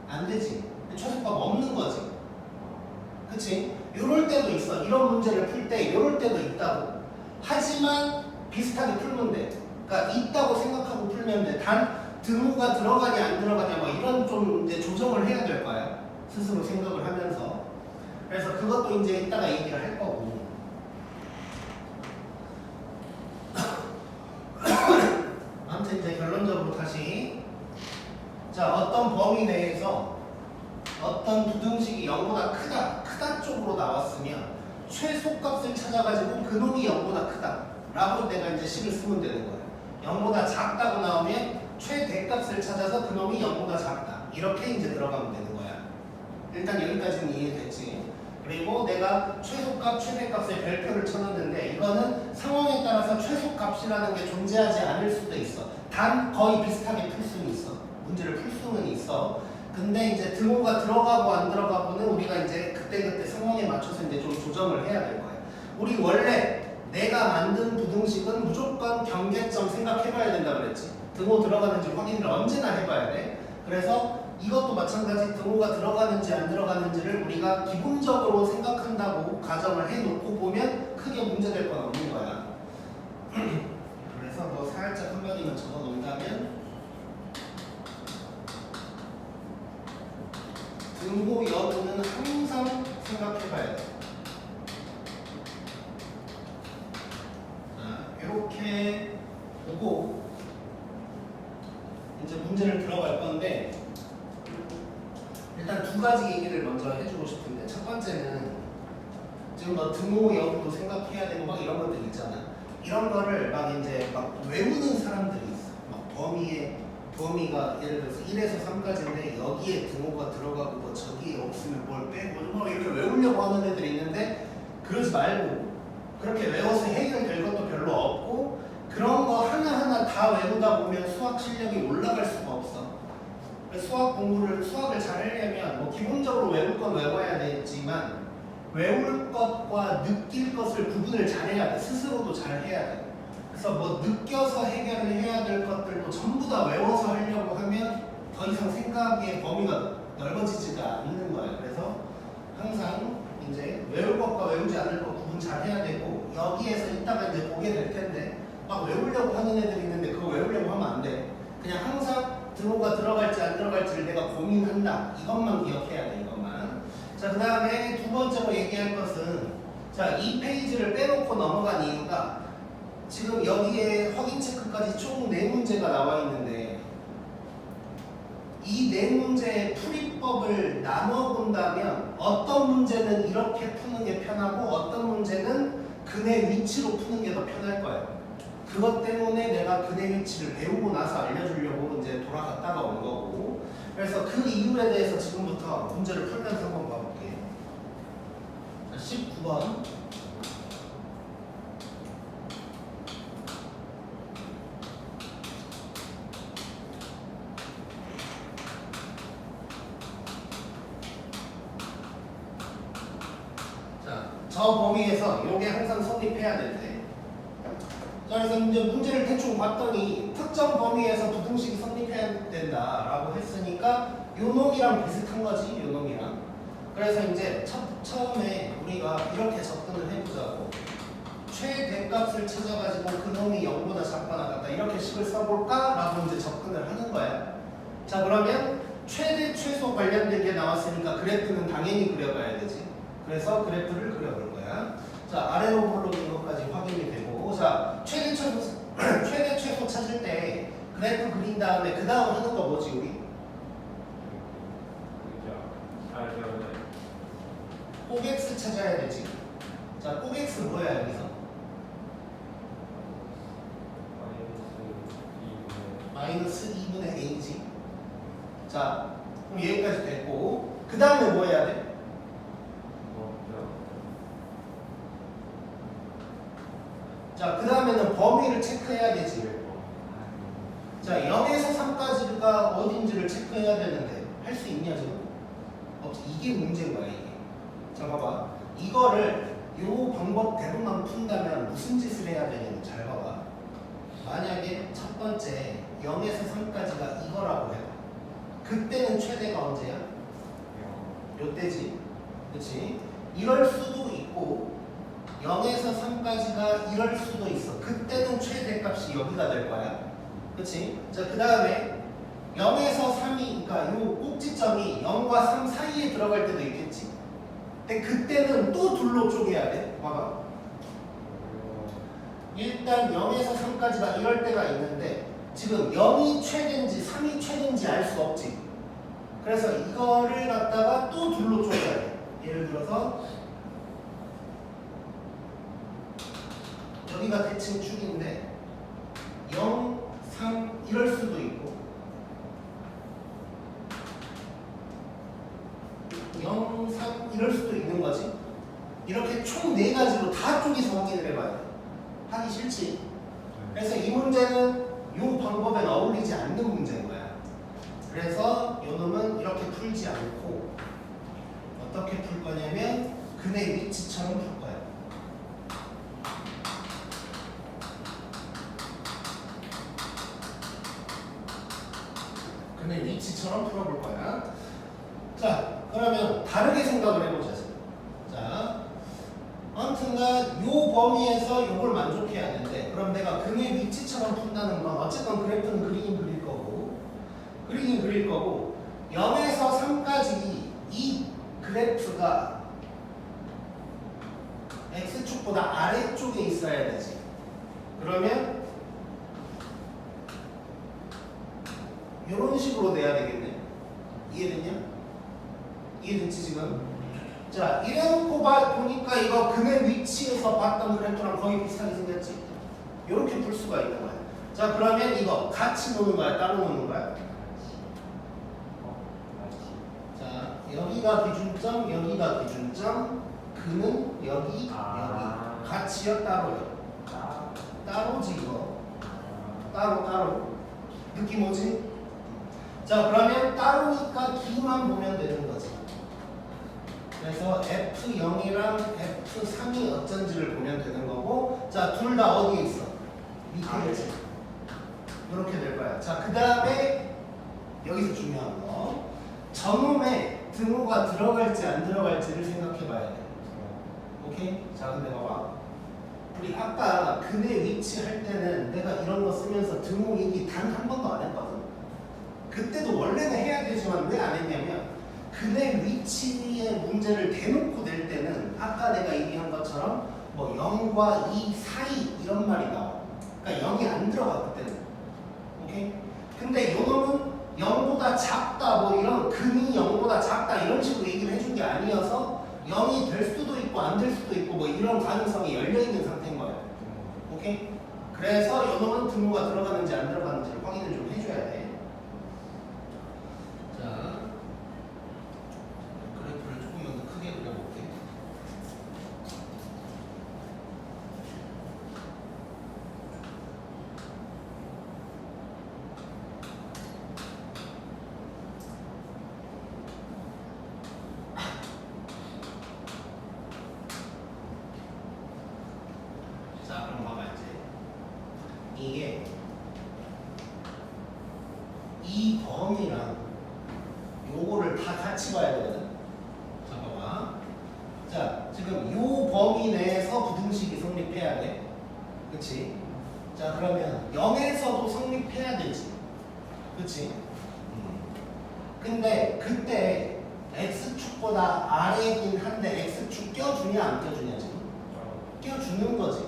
안 되지. 최소값 없는 거지. 그치? 요럴 때도 있어. 이런 문제를 풀 때 요럴 때도 있다고. 하지만 비슷하게 풀면 돼. 그러니까 있다고 생각하고 풀면 돼. 단 등호가 들어가냐 안 들어가냐 뭐 이런 좀 이제 조정을 해야 될 거야. 스스로 생각을 하면서. 그래서 그것도 이제 이따가 얘기를 할 거고. 아무튼 이제 결론적으로 다시, 자, 어떤 범위 내에서 어떤 부등식이 0보다 크다 쪽으로 나왔으면 최소값을 찾아가지고 그놈이 0보다 크다 라고 내가 이제 식을 쓰면 되는 거예요. 0보다 작다고 나오면 최대값을 찾아서 그놈이 0보다 작다 이렇게 이제 들어가면 되는 거야. 일단 여기까지는 이해됐지. 그리고 내가 최소값, 최대값의 별표를 쳐놨는데 이거는 상황에 따라서 최소값이라는 게 존재하지 않을 수도 있어. 단 거의 비슷하게 풀 수는 있어. 문제를 풀 수는 있어. 근데 이제 등호가 들어가고 안 들어가고는 우리가 이제 그때그때 상황에 맞춰서 이제 좀 조정을 해야 될 거예요. 우리 원래 내가 만든 부등식은 무조건 경계점 생각해봐야 된다 그랬지. 등호 들어가는지 확인을 언제나 해봐야 돼. 그래서 이것도 마찬가지 등호가 들어가는지 안 들어가는지를 우리가 기본적으로 생각한다고 가정을 해놓고 보면 크게 문제될 건 없는 거야. 그래서 뭐 살짝 한마디만 적어놓는다면 등호 여부는 항상 생각해봐야 돼. 자, 이렇게 보고 이제 문제를 들어갈 건데 일단 두 가지 얘기를 먼저 해주고 싶은데 첫 번째는 지금 뭐 등호 여부도 생각해야 되고 막 이런 것들 있잖아. 이런 거를 막 이제 막 외우는 사람들이 있어. 막 범위가 예를 들어서 1에서 3까지인데 여기에 등호가 들어가고 뭐 저기에 없으면 뭘 빼고 뭐 이렇게 외우려고 하는 애들이 있는데 그러지 말고 그렇게 외워서 해결될 것도 별로 없고 그런 거 하나하나 다 외우다 보면 수학 실력이 올라갈 수가 없어. 수학을 잘 하려면 뭐 기본적으로 외울 건 외워야 되지만 외울 것과 느낄 것을 구분을 잘해야 돼. 스스로도 잘 해야 돼. 그래서 뭐 느껴서 해결을 해야 될 것들도 전부 다 외워서 하려고 하면 더 이상 생각의 범위가 넓어지지가 않는 거야. 그래서 항상 이제 외울 것과 외우지 않을 것 구분 잘 해야 되고 여기에서 이따가 이제 보게 될 텐데 막 외우려고 하는 애들이 있는데 그거 외우려고 하면 안 돼. 그냥 항상 등호가 들어갈지 안 들어갈지를 내가 고민한다. 이것만 기억해야 돼. 이것만. 자, 그 다음에 두 번째로 얘기할 것은 자, 이 페이지를 빼놓고 넘어간 이유가 지금 여기에 확인 체크까지 총 4문제가 나와 있는데 이 4문제의 풀이법을 나눠 본다면 어떤 문제는 이렇게 푸는 게 편하고 어떤 문제는 근의 위치로 푸는 게 더 편할 거예요. 그것 때문에 내가 근의 위치를 배우고 나서 알려주려고 이제 돌아갔다가 온 거고 그래서 그 이유에 대해서 지금부터 문제를 풀면서 한번 봐볼게요. 자, 19번 자, 저 범위에서 이게 항상 성립해야 되는데 자, 그래서 이제 문제를 대충 봤더니 특정 범위에서 부등식이 성립해야 된다라고 했으니까 요 놈이랑 비슷한 거지, 요 놈이랑. 그래서 이제 처음에 우리가 이렇게 접근을 해보자고. 최대값을 찾아가지고 그 놈이 0보다 작거나 같다 이렇게 식을 써볼까? 라고 이제 접근을 하는 거야. 자, 그러면 최대 최소 관련된 게 나왔으니까 그래프는 당연히 그려봐야 되지. 그래서 그래프를 그려볼 거야. 자, 아래로 볼록인 것까지 확인이 되고 자, 최대 최소 찾을 때 그래프 그린 다음에 그 다음 하는 거 뭐지 우리? 잘 꼭 x 찾아야 되지. 자, 꼭 x 뭐야 여기서? 마이너스 2분의 a지. 자, 그럼 여기까지 됐고 그 다음에 뭐 해야 돼? 자, 그 다음에는 범위를 체크해야 되지. 자, 0에서 3까지가 어딘지를 체크해야 되는데 할 수 있냐 지금? 없지. 이게 문제인 거야 이게. 자, 봐봐. 이거를 요 방법대로만 푼다면 무슨 짓을 해야 되냐면 잘 봐봐. 만약에 첫 번째 0에서 3까지가 이거라고 해봐. 그때는 최대가 언제야? 요때지. 그치? 이럴 수도 있고 0에서 3까지가 이럴 수도 있어. 그때는 최대값이 여기가 될 거야. 그치? 자, 그 다음에 0에서 3이, 그러니까 요 꼭지점이 0과 3 사이에 들어갈 때도 있겠지. 근데 그때는 또 둘로 쪼개야 돼. 봐봐. 일단 0에서 3까지가 이럴 때가 있는데 지금 0이 최대인지 3이 최대인지 알 수 없지. 그래서 이거를 갖다가 또 둘로 쪼개야 돼. 예를 들어서 여기가 대칭 축인데 0, 3 이럴 수도 있고 0, 3 이럴 수도 있는 거지. 이렇게 총 4가지로 다 쪼개서 확인을 해봐야 돼. 하기 싫지. 그래서 이 문제는 이 방법에 어울리지 않는 문제인 거야. 그래서 요 놈은 이렇게 풀지 않고 어떻게 풀 거냐면 근의 위치처럼 풀 거야. 근의 위치처럼 풀어볼 거야. 자, 그러면 다르게 생각을 해보자. 자, 아무튼간 요 범위에서 요걸 만족해야 되는데 그럼 내가 근의 위치처럼 푼다는 건 어쨌건 그래프는 그리긴 그릴 거고 0에서 3까지 이 그래프가 x축보다 아래쪽에 있어야 되지. 그러면 이런 식으로 돼야 되겠네. 이해됐냐? 이해됐지 지금? 자, 이래놓고 보니까 이거 근의 위치에서 봤던 그래프랑 거의 비슷하게 생겼지? 이렇게 풀 수가 있는 거야. 자, 그러면 이거 같이 노는 거야? 따로 노는 거야? 자, 여기가 기준점, 여기가 기준점, 근은 여기, 여기. 같이요? 따로요? 따로지 이거. 따로. 느낌 오지? 자, 그러면 따로니까 기만 보면 되는 거지. 그래서 F0이랑 F3이 어쩐지를 보면 되는 거고, 자, 둘 다 어디에 있어? 밑에 있지. 이렇게 될 거야. 자, 그 다음에 여기서 중요한 거, 점음에 등호가 들어갈지 안 들어갈지를 생각해 봐야 돼. 오케이? 자, 근데 봐봐. 우리 아까 근의 위치 할 때는 내가 이런 거 쓰면서 등호 얘기 단 한 번도 안 했거든. 그때도 원래는 해야 되지만 왜 안 했냐면 근의 위치의 문제를 대놓고 낼 때는 아까 내가 얘기한 것처럼 뭐 0과 2 사이 이런 말이 나와. 그러니까 0이 안 들어가 그때는. 오케이? 근데 요놈은 0보다 작다 뭐 이런 근이 0보다 작다 이런 식으로 얘기를 해준 게 아니어서 0이 될 수도 있고 안 될 수도 있고 뭐 이런 가능성이 열려 있는 상태인 거야. 오케이? 그래서 요놈은 등호가 들어가는지 안 들어가는지를 확인을 좀 해줘야 돼. 자, 그래프를 조금만 더 크게 그려볼게. 자, 그럼 봐봐 이제 이게 이 범위랑 요거를 다 같이 봐야 되거든. 자, 봐봐. 자, 지금 요 범위 내에서 부등식이 성립해야 돼. 그치? 자, 그러면 0에서도 성립해야 되지. 그치? 근데 그때 x축보다 아래긴 한데 x축 껴주냐 안 껴주냐 지금? 껴주는 거지.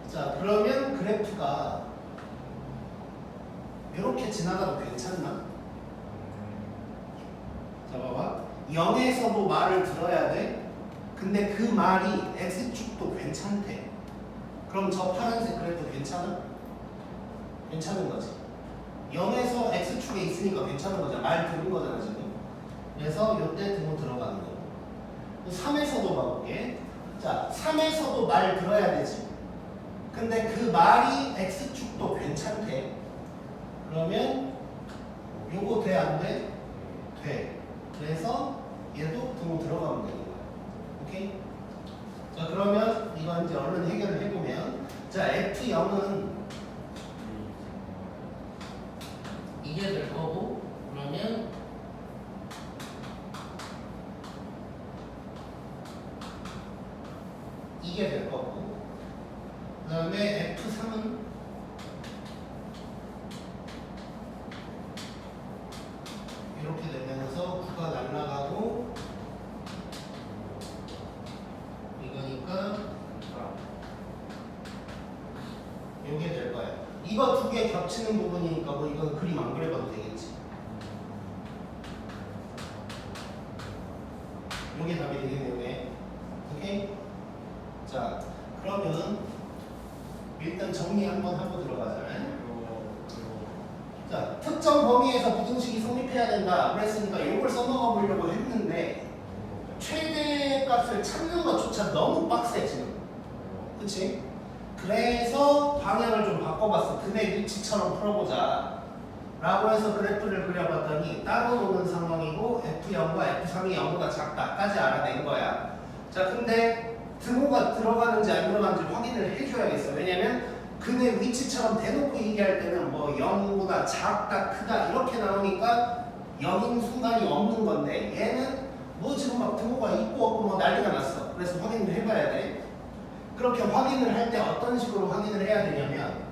자, 그러면 그래프가 이렇게 지나가도 괜찮나? 자, 봐봐. 0에서도 말을 들어야 돼. 근데 그 말이 x축도 괜찮대. 그럼 저 파란색 그래프 괜찮아? 괜찮은 거지. 0에서 x축에 있으니까 괜찮은 거잖아. 말 들은 거잖아 지금. 그래서 요때 등호 들어가는 거. 3에서도 봐볼게. 자, 3에서도 말 들어야 되지. 근데 그 말이 x축도 괜찮대. 그러면 요거 돼 안 돼? 돼. 그래서 얘도 등호 들어가면 되는 거야. 오케이? 자, 그러면 이거 이제 얼른 해결을 해보면, 자, F0은 이게 될 거고, 그러면 이게 될 거고, 그 다음에 F3은 이렇게 되면서 9가 날아가고, 이거니까 요게 될 거야. 이거 두 개 겹치는 부분이니까 뭐 이건 그림 안 그려봐도 되겠지. 요게 답이 되겠네요. 네. 오케이? 자, 그러면 일단 정리 한번 하고 들어가자. 자, 특정 범위에서 부등식이 성립해야 된다 그랬으니까 이걸 써먹어 보려고 했는데 최대 값을 찾는 것조차 너무 빡세 지금. 그치? 그래서 방향을 좀 바꿔봤어. 근의 위치처럼 풀어보자 라고 해서 그래프를 그려봤더니 따로 노는 상황이고 F0과 F3이 0보다 작다까지 알아낸 거야. 자, 근데 등호가 들어가는지 안 들어가는지 확인을 해줘야겠어. 왜냐면 근의 위치처럼 대놓고 얘기할 때는 뭐 0보다 작다 크다 이렇게 나오니까 0인 순간이 없는 건데 얘는 뭐 지금 막 등호가 있고 없고 뭐 난리가 났어. 그래서 확인을 해봐야 돼. 그렇게 확인을 할 때 어떤 식으로 확인을 해야 되냐면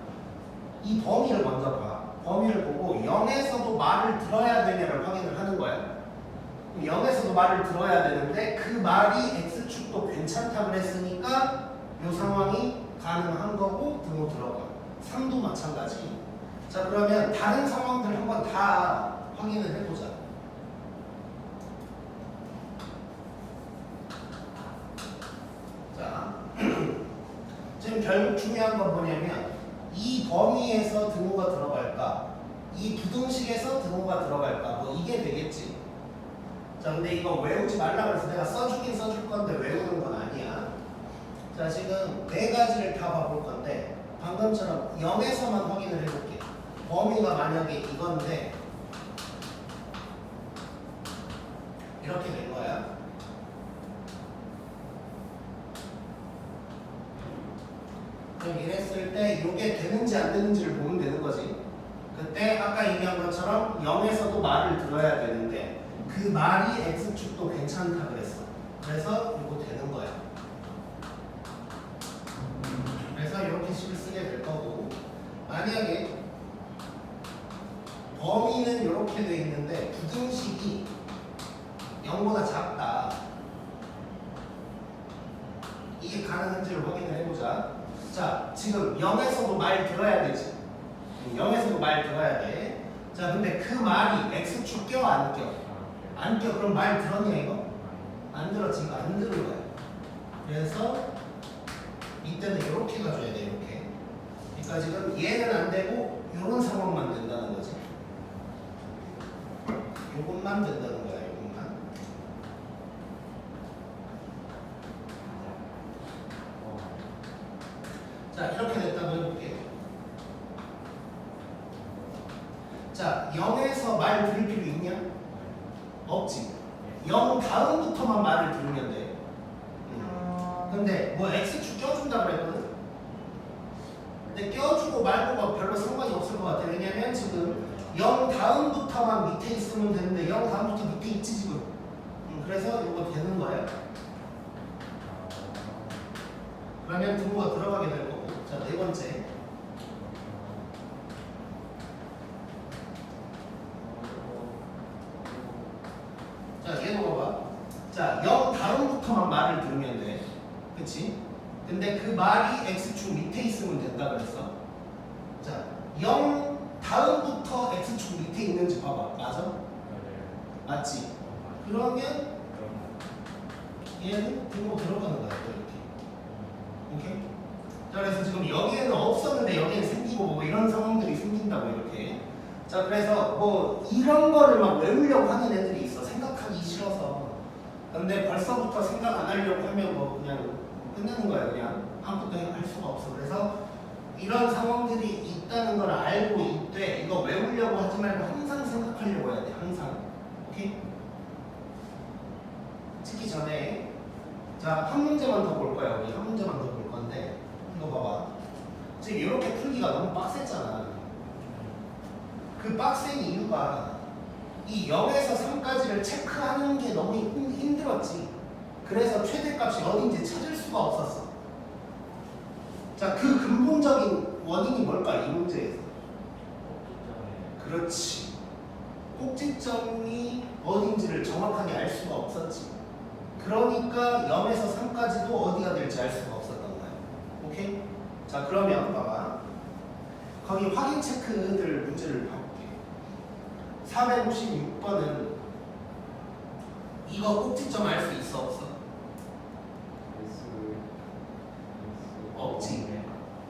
이 범위를 먼저 봐. 범위를 보고 0에서도 말을 들어야 되냐를 확인을 하는 거야. 0에서도 말을 들어야 되는데 그 말이 x축도 괜찮다 그랬으니까 이 상황이 가능한 거고 등호 들어가. 3도 마찬가지. 자, 그러면 다른 상황들 한번 다 확인을 해보자. 자, 지금 결국 중요한 건 뭐냐면 이 범위에서 등호가 들어갈까, 이 부등식에서 등호가 들어갈까, 뭐 이게 되겠지. 자, 근데 이거 외우지 말라 그래서 내가 써주긴 써줄 건데 외우는 건 아니야. 자, 지금 네 가지를 다 봐볼 건데 방금처럼 0에서만 확인을 해볼게. 범위가 만약에 이건데 이렇게 된 거야. 그럼 이랬을 때 이게 되는지 안 되는지를 보면 되는 거지. 그때 아까 얘기한 것처럼 0에서도 말을 들어야 되는데 그 말이 x축도 괜찮다 그랬어. 그래서 이거 되는 거야. 그래서 이렇게 식을 쓰게 될 거고, 만약에 범위는 이렇게 돼 있는데 부등식이 0보다 작다, 이게 가능한지를 확인을 해보자. 자, 지금 0에서도 말 들어야 되지. 0에서도 말 들어야 돼. 자, 근데 그 말이 x축 껴 안 껴? 안 껴. 그럼 말 들었냐 이거? 안 들었지. 이거 안 들은 거야. 그래서 이때는 이렇게 가줘야 돼. 이렇게. 그러니까 지금 얘는 안 되고 이런 상황만 된다는 거지. 요것만 된다는 거야. 요것만. 자, 이렇게 됐다고 해볼게요. 자, 0에서 말 들을 필요 있냐? 없지. 0 다음부터만 말을 들으면 돼. 근데 뭐 x축 껴준다 그랬거든? 근데 껴주고 말고가 별로 상관이 없을 것 같아. 왜냐면 지금 0 다음부터만 밑에 있으면 되는데 0 다음부터 밑에 있지 지금. 그래서 이거 되는 거야. 그러면 등호가 들어가게 될 거고. 자, 네 번째. 자, 얘도 봐봐. 자, 0 다음부터만 말을 들으면 돼. 그치? 근데 그 말이 x축 밑에 있으면 된다 그랬어. 자, 0 다음부터 x축 밑에 있는지 봐봐. 맞아? 맞지? 그러면 얘는 등호 들어가는 거야 이렇게. 오케이? 자 그래서 지금 여기에는 없었는데 여기에는 생기고 뭐 이런 상황들이 생긴다고 이렇게. 자 그래서 뭐 이런 거를 막 외우려고 하는 애들이 있어. 생각하기 싫어서. 근데 벌써부터 생각 안 하려고 하면 뭐 그냥 끝나는 거야. 그냥 아무것도 할 수가 없어. 그래서 이런 상황들이 있다는 걸 알고 있되 이거 외우려고 하지 말고 항상 생각하려고 해야 돼. 항상. 오케이? 찍기 전에 자 한 문제만 더 볼 거야. 우리 한 문제만 더 볼 건데 이거 봐봐. 지금 이렇게 풀기가 너무 빡셌잖아. 그 빡센 이유가 이 0에서 3까지를 체크하는 게 너무 힘들었지. 그래서 최대값이 어딘지 찾을 수가 없었어. 자, 그 근본적인 원인이 뭘까? 이 문제에서. 그렇지. 꼭지점이 어딘지를 정확하게 알 수가 없었지. 그러니까 0에서 3까지도 어디가 될지 알 수가 없었던 거야. 오케이? 자, 그러면 봐봐. 거기 확인 체크들 문제를 봐볼게. 456번은 이거 꼭지점 알 수 있어 없어? 없지.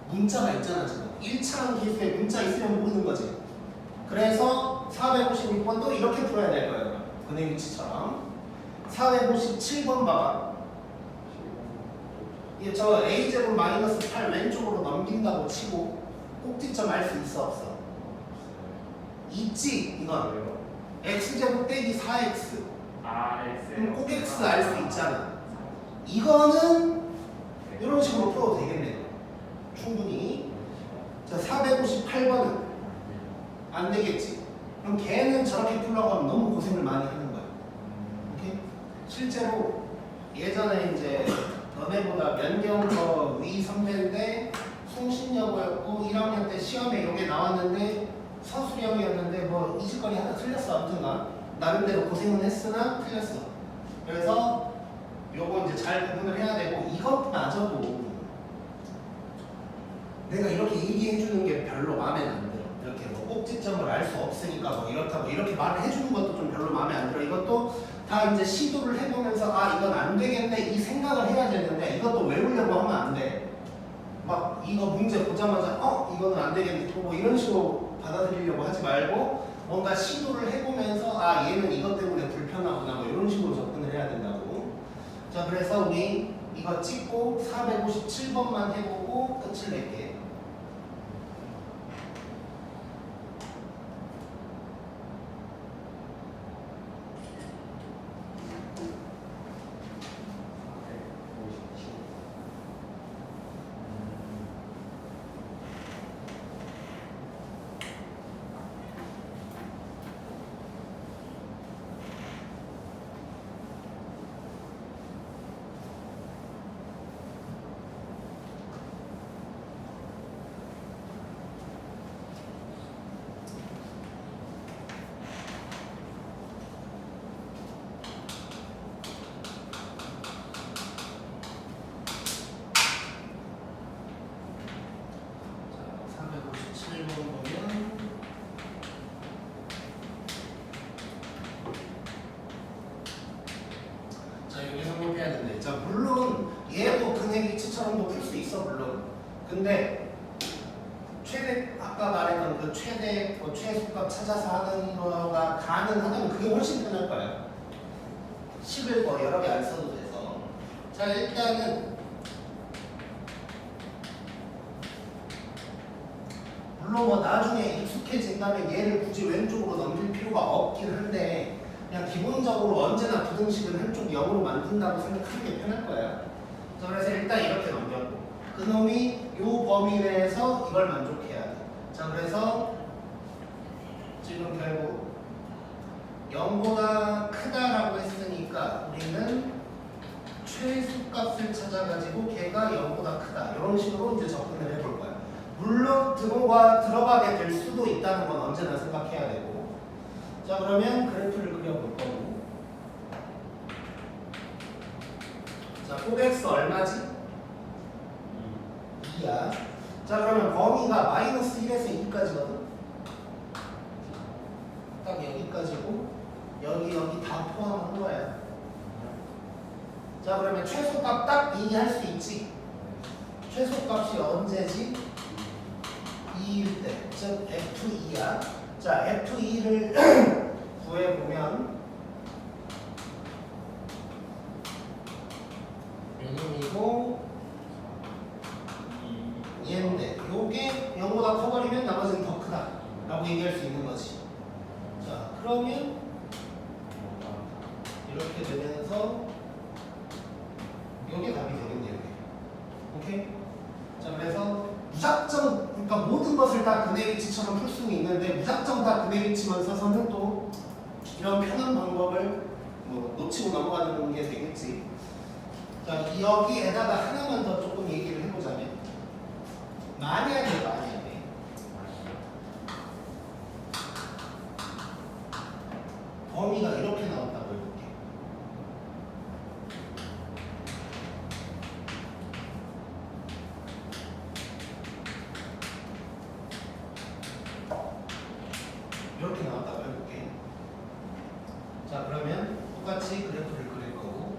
문자가 있잖아 지금. 1차원 기수에 문자 있으면 모르는 거지. 그래서 456번도 이렇게 풀어야 될 거예요. 근의 위치처럼. 457번 봐봐. 저 a제곱 마이너스 8 왼쪽으로 넘긴다고 치고 꼭지점 알 수 있어 없어? 있지 이건. x제곱 빼기 4x. 그럼 꼭 x 알 수 있잖아. 이거는 이런 식으로 풀어도 되겠네요. 충분히. 자 458번은 안 되겠지. 그럼 걔는 저렇게 풀려고 하면 너무 고생을 많이 하는 거야. 오케이? 실제로 예전에 이제 너네보다 몇 년 더 위 선배인데 송신여고였고 1학년 때 시험에 이게 나왔는데 서술형이었는데 뭐 이직거리 하나 틀렸어. 아무튼가 나름대로 고생은 했으나 틀렸어. 그래서 요거 이제 잘 구분을 해야 되고 이것마저도 내가 이렇게 얘기해 주는 게 별로 마음에 안 들어. 이렇게 뭐 꼭지점을 알 수 없으니까 뭐 이렇다고 이렇게 말을 해주는 것도 좀 별로 마음에 안 들어. 이것도 다 이제 시도를 해보면서 아 이건 안 되겠네 이 생각을 해야 되는데 이것도 외우려고 하면 안 돼. 막 이거 문제 보자마자 이거는 안 되겠네 뭐 이런 식으로 받아들이려고 하지 말고 뭔가 시도를 해보면서 아 얘는 이것 때문에 불편하구나 뭐 이런 식으로 접근을 해야 된다고. 자 그래서 우리 이거 찍고 457번만 해보고 끝을 낼게. 자 물론 얘도 근의 위치처럼도 풀 수 있어 물론. 근데 최대 아까 말했던 그 최대 최소값 찾아서 하는 거가 가능하다면 그게 훨씬 편할 거야. 10을 뭐 여러 개 안 써도 돼서. 자 일단은 물론 뭐 나중에 익숙해진다면 얘를 굳이 왼쪽으로 넘길 필요가 없긴 한데 그냥 기본적으로 언제나 부등식은 한쪽 0으로 만든다고 생각하는 게 편할 거야. 자, 그래서 일단 이렇게 넘겼고 그놈이 요 범위 내에서 이걸 만족해야 돼. 자 그래서 지금 결국 0보다 크다라고 했으니까 우리는 최소값을 찾아가지고 걔가 0보다 크다 이런 식으로 이제 접근을 해볼 거야. 물론 등호가 들어가게 될 수도 있다는 건 언제나 생각해야 되고. 자 그러면 그래프를 그려볼 거고. 자 꼭 x 얼마지? 2야. 자 그러면 범위가 마이너스 1에서 2까지거든. 딱 여기까지고 여기 다 포함한 거야. 자 그러면 최소값 딱 2 할 수 있지. 최소값이 언제지? 2일 때, 즉 F2야. 자 F2를 구해보면 0이고 얘인데 요게 0보다 커버리면 나머지는 더 크다 라고 얘기할 수 있는 거지. 자 그러면 이렇게 되면서 요게 답이 되겠네요. 오케이? 자 그래서 무작정 그러니까 모든 것을 다 근의 위치처럼 풀 수는 있는데 무작정 다 근의 위치만 써서는 또 이런 편한 방법을 뭐 놓치고 넘어가는 게 되겠지. 자 여기에다가 하나만 더 조금 얘기를 해보자면 만약에 범위가 이렇게 나온다고 해볼게. 이렇게 나왔다고 해볼게. 자 그러면 똑같이 그래프를 그릴 거고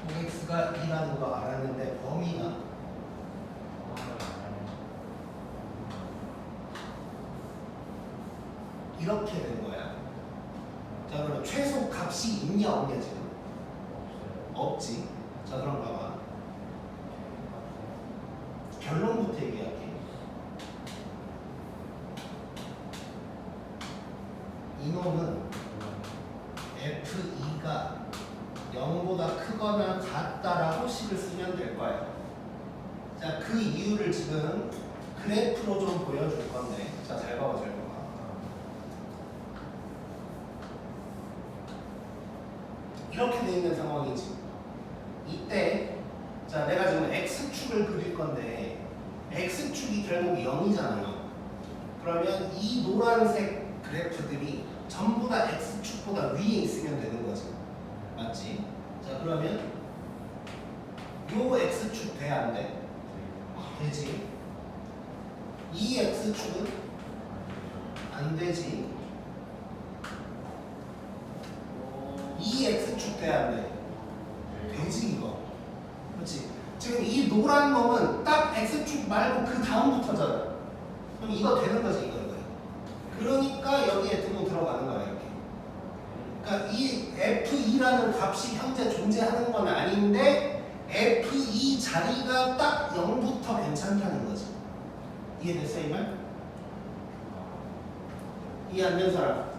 OX가 2라는 거 알았는데 범위가 이렇게 된 거야. 자 그럼 최소 값이 있냐 없냐 지금? 없지. 자 그럼 봐봐. 결론부터 얘기할게. 이놈은 F2가 0보다 크거나 같다라고 식을 쓰면 될 거야. 자 그 이유를 지금 그래프로 좀 보여줄 건데 자 잘 봐봐 잘 봐봐. 이렇게 돼 있는 상황이지. 이때 자 내가 지금 x축을 그릴 건데 x축이 결국 0이잖아요. 그러면 이 노란색 그래프들이 전부 다 x축보다 위에 있으면 되는 거지. 맞지? 자 그러면 요 x축 돼 안 돼? 되지. 이 x축은 안 되지. 이 x축 돼 안 돼? 되지 이거. 그렇지. 지금 이 노란 놈은 딱 x축 말고 그 다음부터잖아. 그럼 이거 되는 거지 이거. 그러니까 여기에 등호 들어가는 거야 이렇게. 그러니까 이 F2라는 값이 현재 존재하는 건 아닌데 F2 자리가 딱 0부터 괜찮다는 거지. 이해됐어 이 말? 이해 안 된 사람?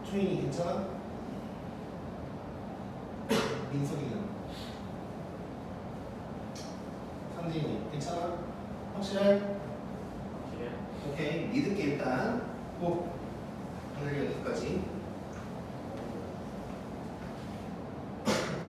초인이 괜찮아? 민석이는? 상진이 괜찮아? 확실해? 오케이 믿을게 일단. 오 오늘 여기까지.